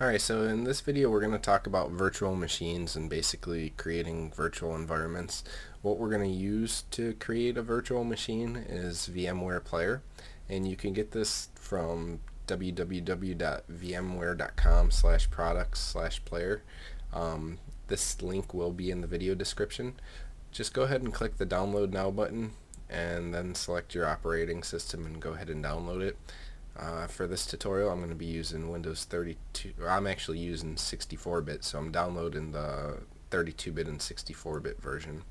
Alright, so in this video we're going to talk about virtual machines and basically creating virtual environments. What we're going to use to create a virtual machine is VMware Player, and you can get this from www.vmware.com/products/player. This link will be in the video description. Just go ahead and click the download now button and then select your operating system and go ahead and download it. For this tutorial I'm going to be using Windows 32. I'm actually using 64-bit, so I'm downloading the 32-bit and 64-bit version.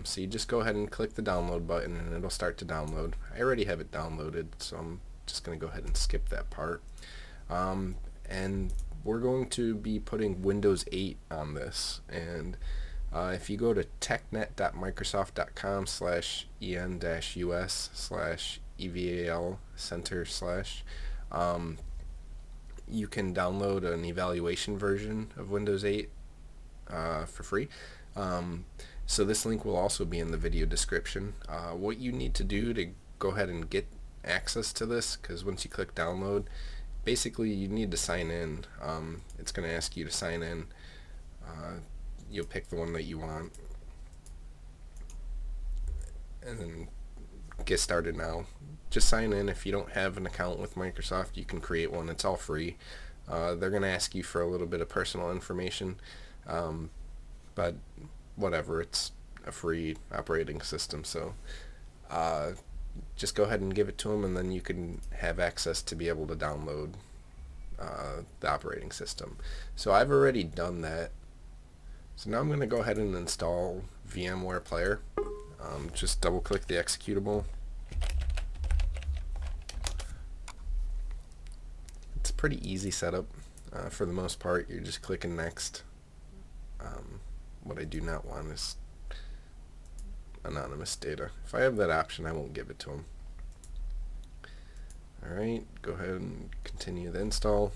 So you just go ahead and click the download button and it'll start to download. I already have it downloaded, so I'm just going to go ahead and skip that part. And we're going to be putting Windows 8 on this, and if you go to technet.microsoft.com/en-us/eval center/, you can download an evaluation version of Windows 8 for free. So this link will also be in the video description. What you need to do to go ahead and get access to this, because once you click download, basically you need to sign in. It's going to ask you to sign in. You'll pick the one that you want and then get started now. Just sign in. If you don't have an account with Microsoft, you can create one. It's all free. They're going to ask you for a little bit of personal information, but whatever, it's a free operating system, so just go ahead and give it to them, and then you can have access to be able to download the operating system. So I've already done that. So now I'm going to go ahead and install VMware Player. Just double click the executable. It's a pretty easy setup. For the most part, you're just clicking next. What I do not want is anonymous data. If I have that option, I won't give it to them. Alright, go ahead and continue the install,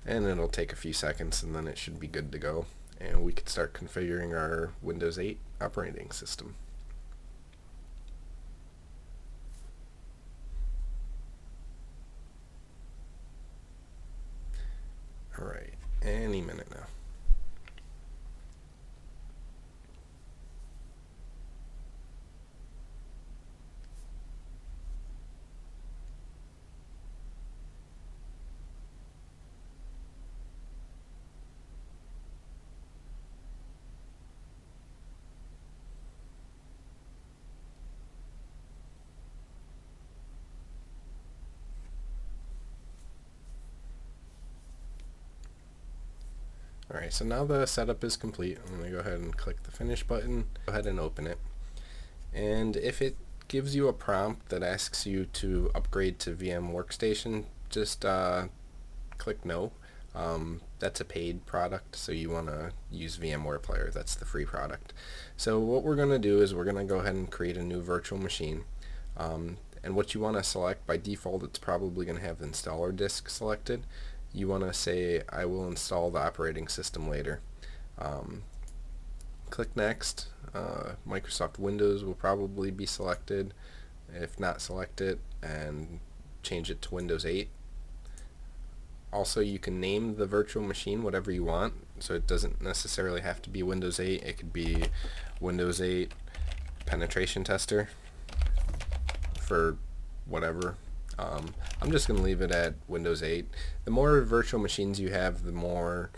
and it'll take a few seconds and then it should be good to go, and we can start configuring our Windows 8 operating system. Alright, any minute now. Alright, so now the setup is complete. I'm going to go ahead and click the finish button, go ahead and open it. And if it gives you a prompt that asks you to upgrade to VM Workstation, just click no. That's a paid product, so you want to use VMware Player. That's the free product. So what we're going to do is we're going to go ahead and create a new virtual machine. And what you want to select, by default it's probably going to have the installer disk selected. You want to say, I will install the operating system later. Click next. Microsoft Windows will probably be selected. If not, select it and change it to Windows 8. Also, you can name the virtual machine whatever you want, so it doesn't necessarily have to be Windows 8. It could be Windows 8 Penetration Tester for whatever. I'm just going to leave it at Windows 8. The more virtual machines you have, the more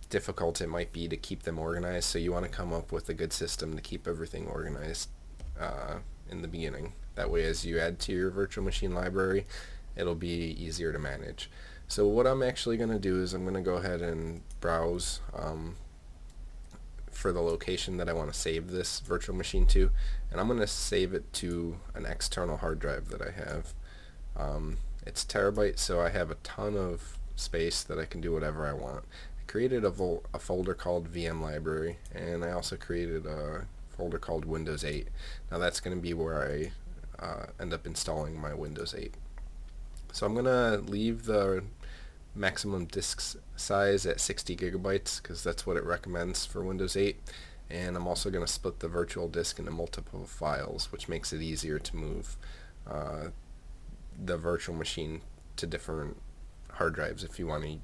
difficult it might be to keep them organized, so you want to come up with a good system to keep everything organized in the beginning. That way, as you add to your virtual machine library, it'll be easier to manage. So what I'm actually going to do is I'm going to go ahead and browse for the location that I want to save this virtual machine to, and I'm going to save it to an external hard drive that I have. It's terabyte, so I have a ton of space that I can do whatever I want. I created a folder called VM Library, and I also created a folder called Windows 8. Now that's going to be where I end up installing my Windows 8. So I'm going to leave the maximum disk size at 60 gigabytes because that's what it recommends for Windows 8, and I'm also going to split the virtual disk into multiple files, which makes it easier to move the virtual machine to different hard drives if you want to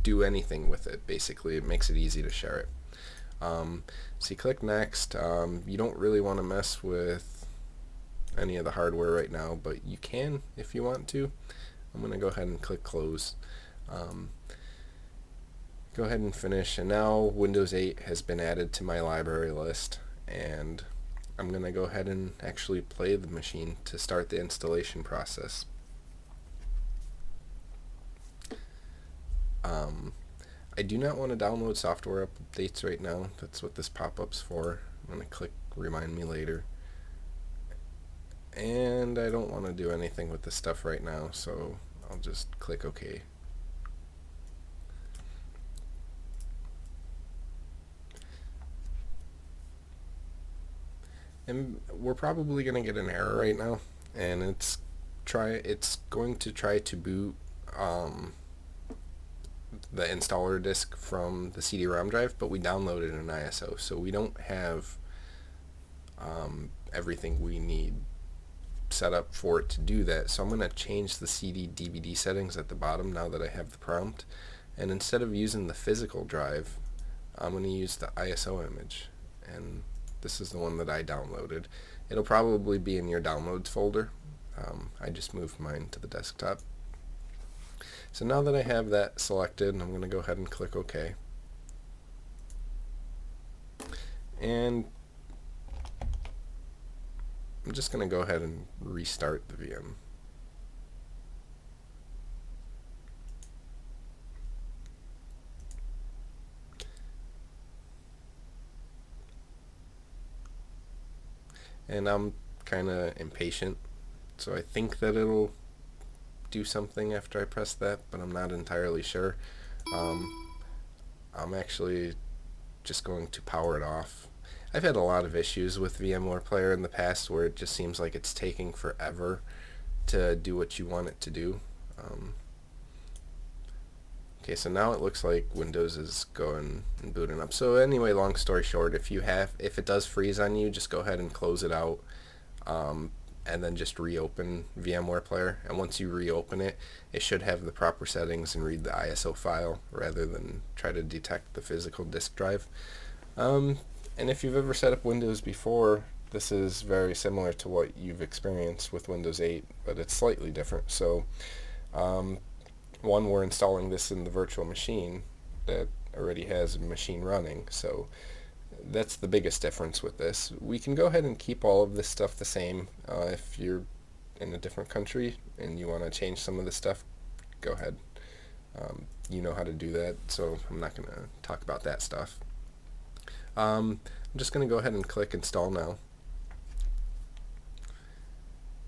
do anything with it. Basically, it makes it easy to share it. So you click next. You don't really want to mess with any of the hardware right now, but you can if you want to. I'm going to go ahead and click close. Go ahead and finish, and now Windows 8 has been added to my library list, and I'm going to go ahead and actually play the machine to start the installation process. I do not want to download software updates right now. That's what this pop-up's for. I'm going to click remind me later. And I don't want to do anything with this stuff right now, so I'll just click OK. And we're probably going to get an error right now, and it's going to try to boot the installer disk from the CD-ROM drive, but we downloaded an ISO, so we don't have everything we need set up for it to do that. So I'm going to change the CD DVD settings at the bottom now that I have the prompt, and instead of using the physical drive, I'm going to use the ISO image, and this is the one that I downloaded. It'll probably be in your downloads folder. I just moved mine to the desktop. So now that I have that selected, I'm going to go ahead and click OK. And I'm just going to go ahead and restart the VM. And I'm kind of impatient, so I think that it'll do something after I press that, but I'm not entirely sure. I'm actually just going to power it off. I've had a lot of issues with VMware Player in the past where it just seems like it's taking forever to do what you want it to do. Okay, so now it looks like Windows is going and booting up. So anyway, long story short, if it does freeze on you, just go ahead and close it out, and then just reopen VMware Player. And once you reopen it, it should have the proper settings and read the ISO file rather than try to detect the physical disk drive. And if you've ever set up Windows before, this is very similar to what you've experienced with Windows 8, but it's slightly different. So one, we're installing this in the virtual machine that already has a machine running, so that's the biggest difference with this. We can go ahead and keep all of this stuff the same. If you're in a different country and you want to change some of this stuff, go ahead. You know how to do that, so I'm not going to talk about that stuff. I'm just going to go ahead and click install now.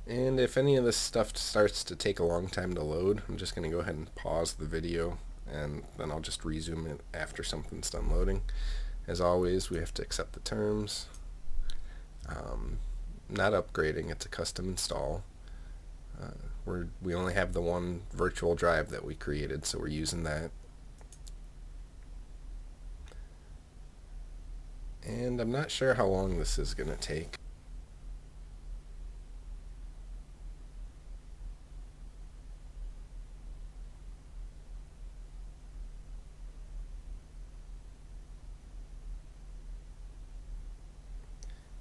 And if any of this stuff starts to take a long time to load, I'm just going to go ahead and pause the video, and then I'll just resume it after something's done loading. As always, we have to accept the terms. Not upgrading, it's a custom install. We only have the one virtual drive that we created, so we're using that. And I'm not sure how long this is going to take.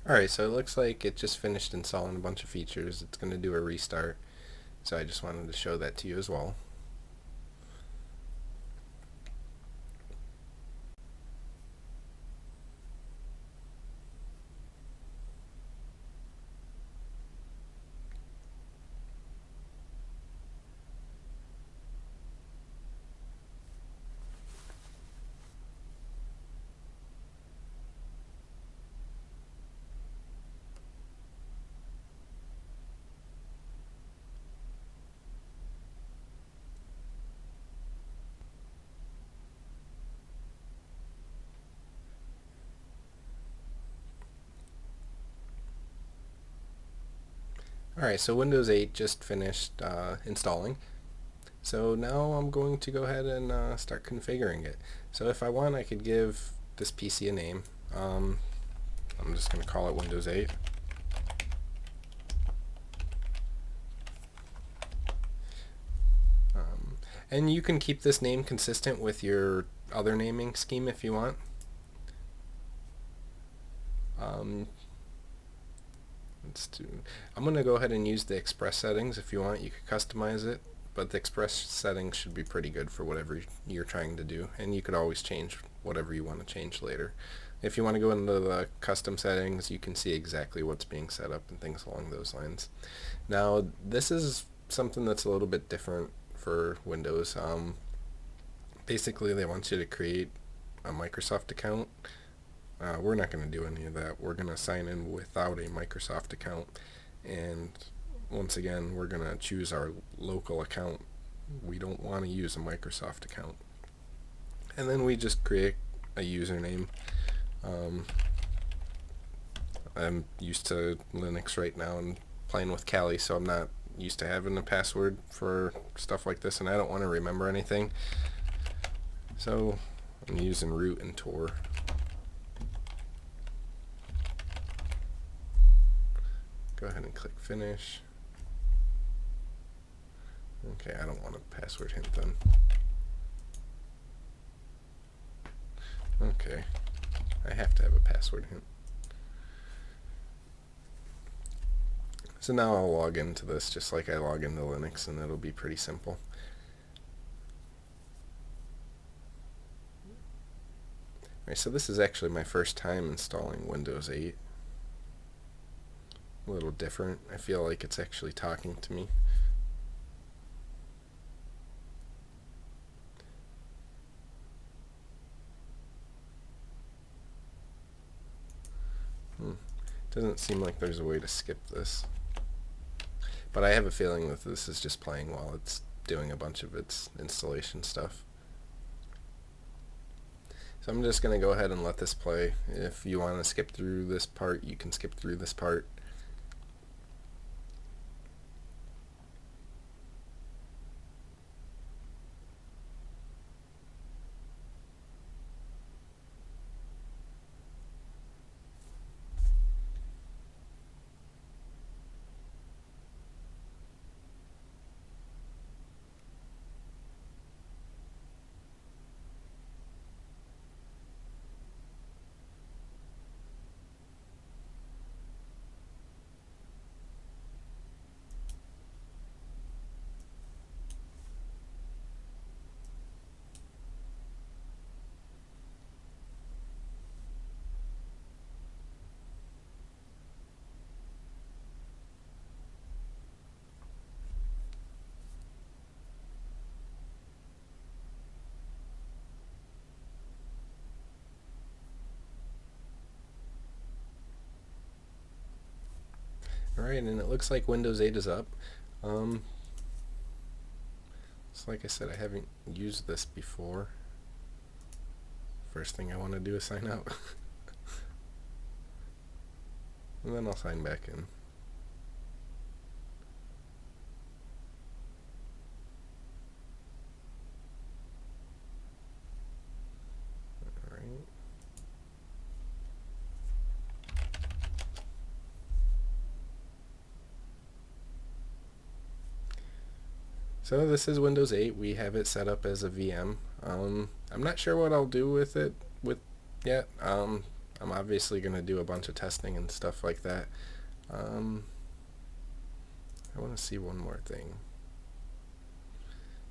Alright, so it looks like it just finished installing a bunch of features. It's going to do a restart, so I just wanted to show that to you as well. Alright, so Windows 8 just finished installing. So now I'm going to go ahead and start configuring it. So if I want, I could give this PC a name. I'm just going to call it Windows 8. And you can keep this name consistent with your other naming scheme if you want. I'm going to go ahead and use the Express settings. If you want, you could customize it, but the Express settings should be pretty good for whatever you're trying to do, and you could always change whatever you want to change later. If you want to go into the custom settings, you can see exactly what's being set up and things along those lines. Now, this is something that's a little bit different for Windows. Basically, they want you to create a Microsoft account. We're not going to do any of that. We're going to sign in without a Microsoft account, and once again, we're going to choose our local account. We don't want to use a Microsoft account. And then we just create a username. I'm used to Linux right now and playing with Kali, so I'm not used to having a password for stuff like this, and I don't want to remember anything. So I'm using root and Tor. Go ahead and click finish. Okay, I don't want a password hint then. Okay, I have to have a password hint. So now I'll log into this just like I log into Linux, and it'll be pretty simple. Alright, so this is actually my first time installing Windows 8. A little different. I feel like it's actually talking to me. Doesn't seem like there's a way to skip this. But I have a feeling that this is just playing while it's doing a bunch of its installation stuff. So I'm just going to go ahead and let this play. If you want to skip through this part, you can skip through this part. Alright, and it looks like Windows 8 is up. So like I said, I haven't used this before. First thing I want to do is sign out. And then I'll sign back in. So this is Windows 8. We have it set up as a VM. I'm not sure what I'll do with it yet. I'm obviously going to do a bunch of testing and stuff like that. I want to see one more thing.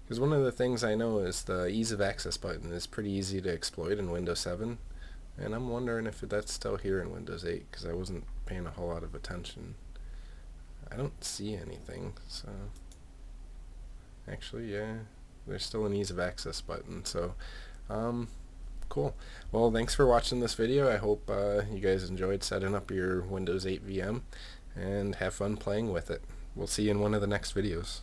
Because one of the things I know is the ease of access button is pretty easy to exploit in Windows 7. And I'm wondering if that's still here in Windows 8, because I wasn't paying a whole lot of attention. I don't see anything, so... Actually, yeah, there's still an ease of access button, so cool. Well, thanks for watching this video. I hope you guys enjoyed setting up your Windows 8 VM, and have fun playing with it. We'll see you in one of the next videos.